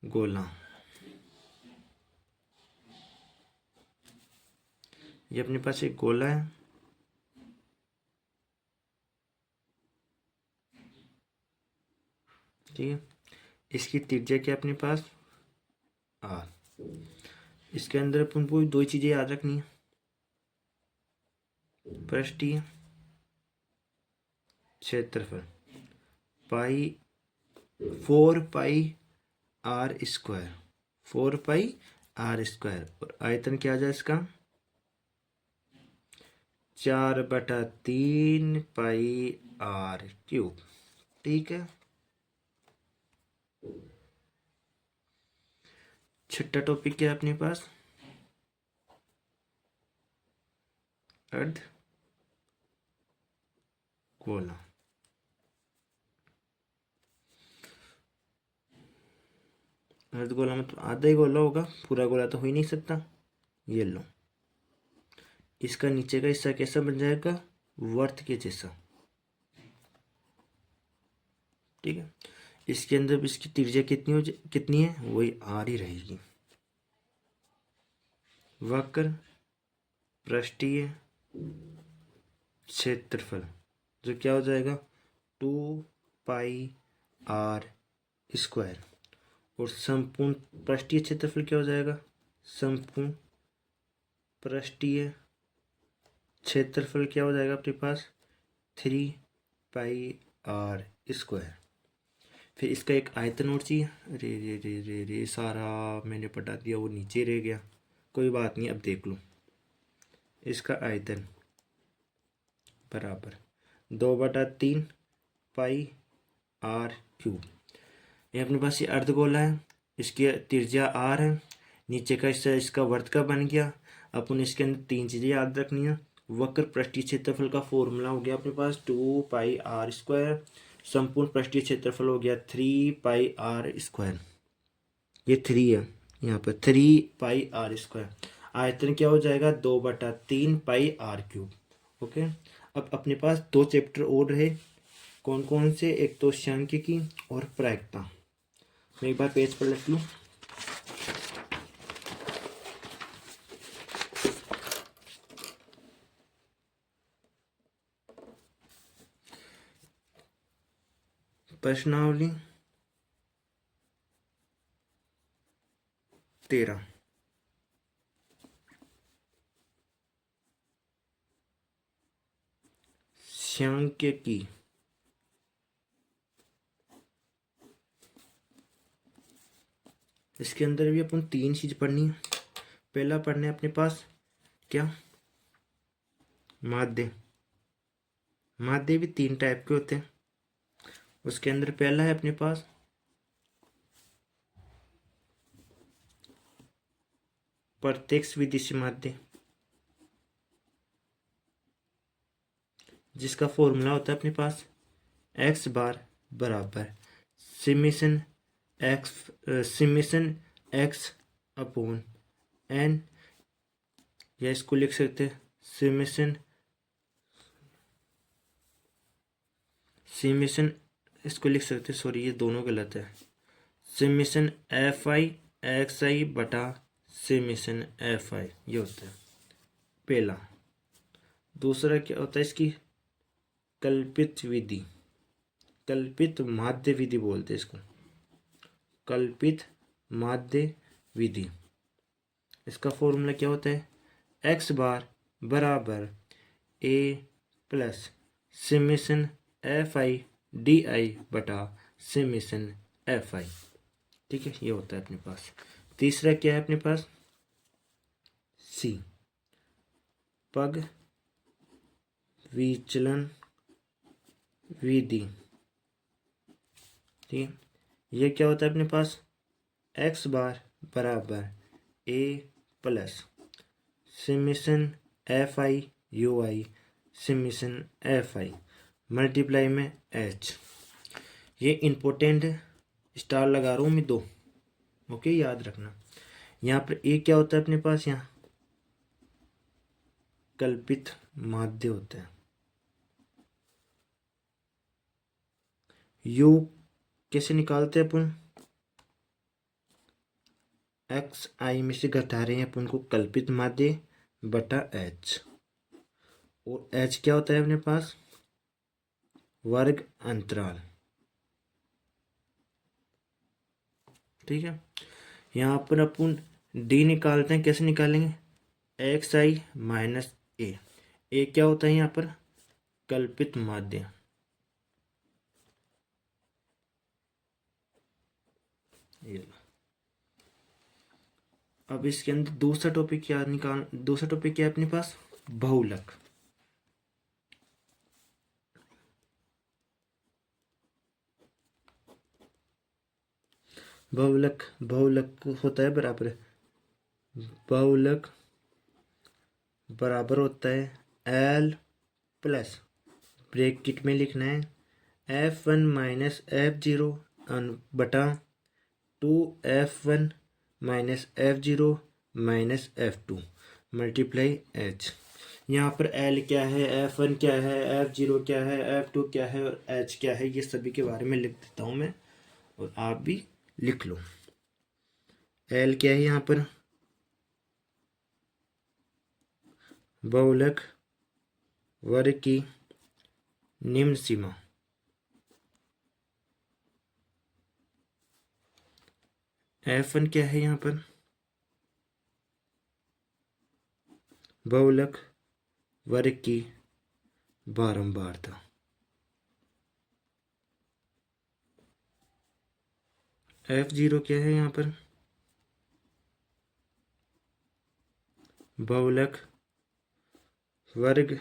गोला। ये अपने पास एक गोला है, ठीक है। इसकी त्रिज्या क्या अपने पास आर। इसके अंदर अपन को दो चीजें याद रखनी है, पृष्ठीय क्षेत्रफल pi 4 pi R square, 4 pi R square, और आयतन क्या आ जाए इसका 4/3 पाई आर क्यूब। ठीक है। छठा टॉपिक क्या है अपने पास, अर्ध गोला। अर्ध गोला मतलब आधा ही गोला होगा, पूरा गोला तो हो ही नहीं सकता। ये लो, इसका नीचे का हिस्सा कैसा बन जाएगा, वर्त के जैसा। ठीक है। इसके अंदर इसकी त्रिज्या कितनी है, वही आर ही रहेगी। वक्र पृष्ठीय क्षेत्रफल जो क्या हो जाएगा 2 पाई आर स्क्वायर, और संपूर्ण पृष्ठीय क्षेत्रफल क्या हो जाएगा, संपूर्ण पृष्ठीय क्षेत्रफल क्या हो जाएगा अपने पास 3 पाई आर स्क्वायर। फिर इसका एक आयतन और चाहिए। रे रे रे रे रे सारा मैंने पटा दिया, वो नीचे रह गया, कोई बात नहीं। अब देख लो, इसका आयतन बराबर 2/3 पाई आर क्यूब। ये अपने पास ये अर्धगोला है, इसकी त्रिज्या आर है, नीचे का हिस्सा इसका वर्त का बन गया। अपन इसके अंदर तीन चीज़ें याद रखनी है। वक्र पृष्ठीय क्षेत्रफल का फॉर्मूला हो गया अपने पास 2 पाई आर स्क्वायर, संपूर्ण पृष्ठीय क्षेत्रफल हो गया 3 पाई आर स्क्वायर। ये 3 है यहाँ पर, 3 पाई आर स्क्वायर। आयतन क्या हो जाएगा 2/3 पाई आर क्यूब। ओके। अब अपने पास दो चैप्टर और रहे, कौन कौन से, एक तो सांख्यिकी और प्रायिकता। मैं एक बार पेज पर लिख लूँ। प्रश्नावली 13, सांख्यिकी। इसके अंदर भी अपन तीन चीज पढ़नी है। पहला पढ़ना है अपने पास क्या, माध्य। माध्य भी 3 टाइप के होते हैं। उसके अंदर पहला है अपने पास प्रत्यक्ष विधि से माध्य, जिसका फॉर्मूला होता है अपने पास x बार बराबर सिमेशन x अपॉन n, या इसको लिख सकते हैं सिमेशन इसको लिख सकते हैं, सॉरी ये दोनों गलत है, सिमेशन fi(xi) बटा सिमेशन fi, ये होता है पहला। दूसरा क्या होता है इसकी कल्पित विधि, कल्पित माध्य विधि बोलते हैं इसको, कल्पित माध्य विधि। इसका फॉर्मूला क्या होता है x बार बराबर a plus summation fi di बटा सिमेशन fi। ठीक है, ये होता है अपने पास। तीसरा क्या है अपने पास c, पग विचलन विधि। ठीक है, ये क्या होता है अपने पास x बार बराबर a plus summation fi ui summation fi multiply में h। ये इम्पोर्टेंट है, स्टार लगा रहा हूँ मैं 2। ओके, याद रखना। यहाँ पर ए क्या होता है अपने पास, यहाँ कल्पित माध्य होता है। यू कैसे निकालते हैं अपन, एक्स आई में से घटा रहे हैं अपन को कल्पित माध्य बटा एच, और एच क्या होता है अपने पास, वर्ग अंतराल। ठीक है, यहाँ पर अपन डी निकालते हैं, कैसे निकालेंगे, एक्स आई माइनस ए क्या होता है यहाँ पर, कल्पित माध्य। ये लो। अब इसके अंदर दूसरा टॉपिक क्या है अपने पास, बहुलक। बहुलक होता है बराबर, बहुलक बराबर होता है एल प्लस, ब्रैकेट में लिखना है F1 माइनस F0 बटा 2F1 minus F0 minus F2 multiply H। यहाँ पर L क्या है, F1 क्या है, F0 क्या है, F2 क्या है और H क्या है, ये सभी के बारे में लिख देता हूँ मैं, और आप भी लिख लो। L क्या है यहाँ पर, बहुलक वर्ग की निम्न सीमा। F1 क्या है यहाँ पर, बहुलक वर्ग की बारंबारता। F0 क्या है यहाँ पर, बहुलक वर्ग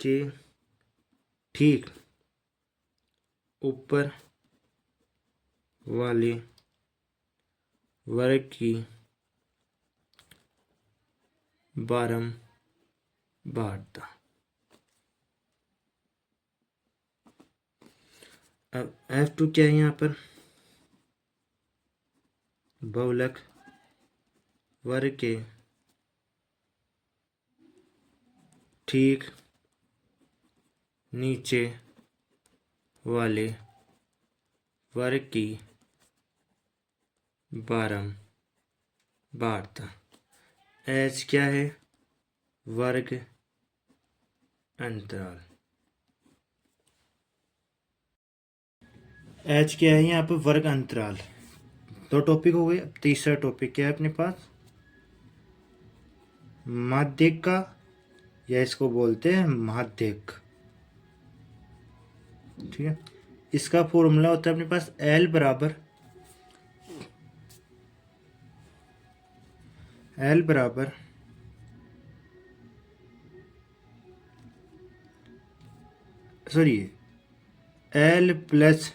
के ठीक ऊपर वाले वर्ग की बारंबारता। अब F2 क्या है यहाँ पर, बहुलक वर्ग के ठीक नीचे वाले वर्ग की बारंबारता। H क्या है, वर्ग अंतराल। H क्या है यहाँ पर, वर्ग अंतराल। दो टॉपिक हो गए, अब तीसरा टॉपिक क्या है अपने पास, माध्यक का, या इसको बोलते हैं माध्यक। ठीक है, इसका फॉर्मूला होता है अपने पास L बराबर L प्लस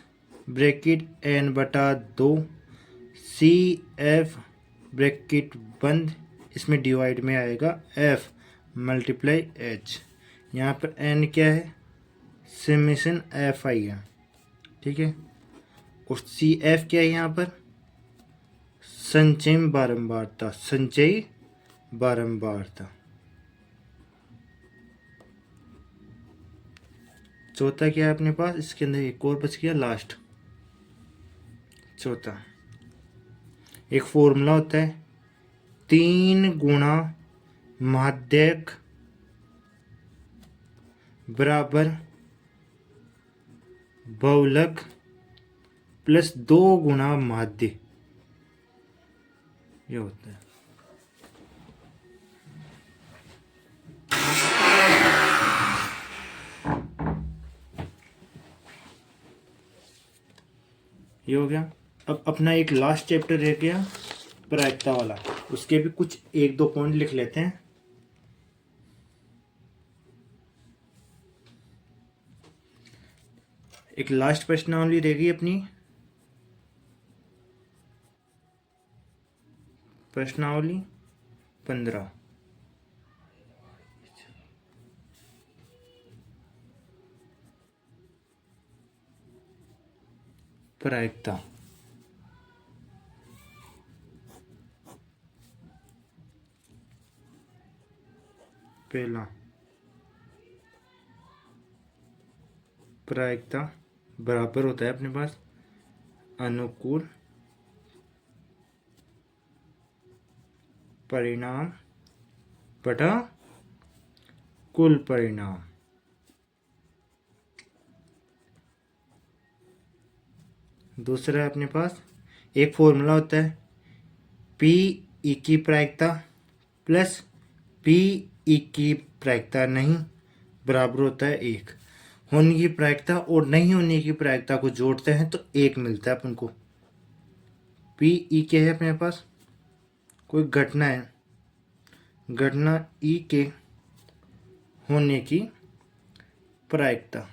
ब्रैकेट N बटा 2 CF ब्रैकेट बंद, इसमें डिवाइड में आएगा F मल्टीप्लाई H। यहाँ पर N क्या है, समेशन FI है। ठीक है, और CF क्या है यहाँ पर, संचय बारंबारता। चौथा क्या है अपने पास, इसके अंदर एक और बच गया लास्ट, चौथा एक फॉर्मूला होता है 3 गुणा माध्यक बराबर बहुलक प्लस 2 गुणा माध्य, ये होता है। ये हो गया। अब अपना एक लास्ट चैप्टर रह गया प्रायिकता वाला, उसके भी कुछ एक दो पॉइंट लिख लेते हैं। एक लास्ट प्रश्नावली रहेगी अपनी, प्रश्नावली 15। प्रायिकता पहला प्रायिकता बराबर होता है अपने पास अनुकूल परिणाम बटा कुल परिणाम। दूसरा है अपने पास एक फॉर्मूला होता है पी ई की प्रायिकता प्लस पी ई की प्रायिकता नहीं बराबर होता है 1। होने की प्रायिकता और नहीं होने की प्रायिकता को जोड़ते हैं तो 1 मिलता है अपन को। पी ई क्या है अपने पास, कोई घटना है, घटना ई के होने की प्रायिकता,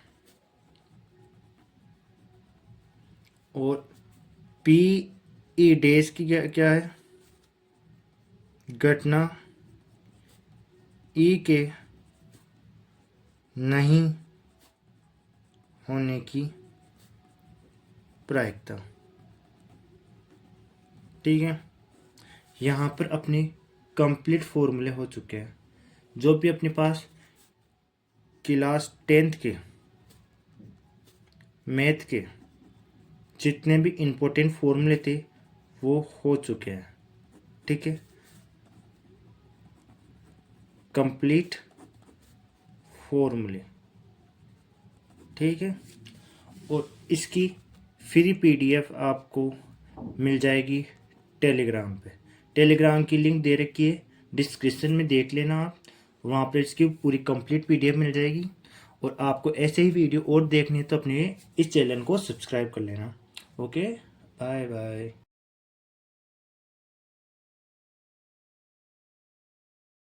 और पी ई डैश की क्या है, घटना ई के नहीं होने की प्रायिकता। ठीक है, यहाँ पर अपने कंप्लीट फॉर्मूले हो चुके हैं। जो भी अपने पास क्लास 10th के मैथ के जितने भी इम्पोर्टेंट फॉर्मूले थे वो हो चुके हैं। ठीक है, कंप्लीट फॉर्मूले। ठीक है, और इसकी फ्री पीडीएफ आपको मिल जाएगी टेलीग्राम पे। टेलीग्राम की लिंक दे रखी है डिस्क्रिप्शन में, देख लेना आप, वहाँ पर इसकी पूरी कंप्लीट पीडीएफ मिल जाएगी। और आपको ऐसे ही वीडियो और देखनी है तो अपने इस चैनल को सब्सक्राइब कर लेना। Okay, bye bye.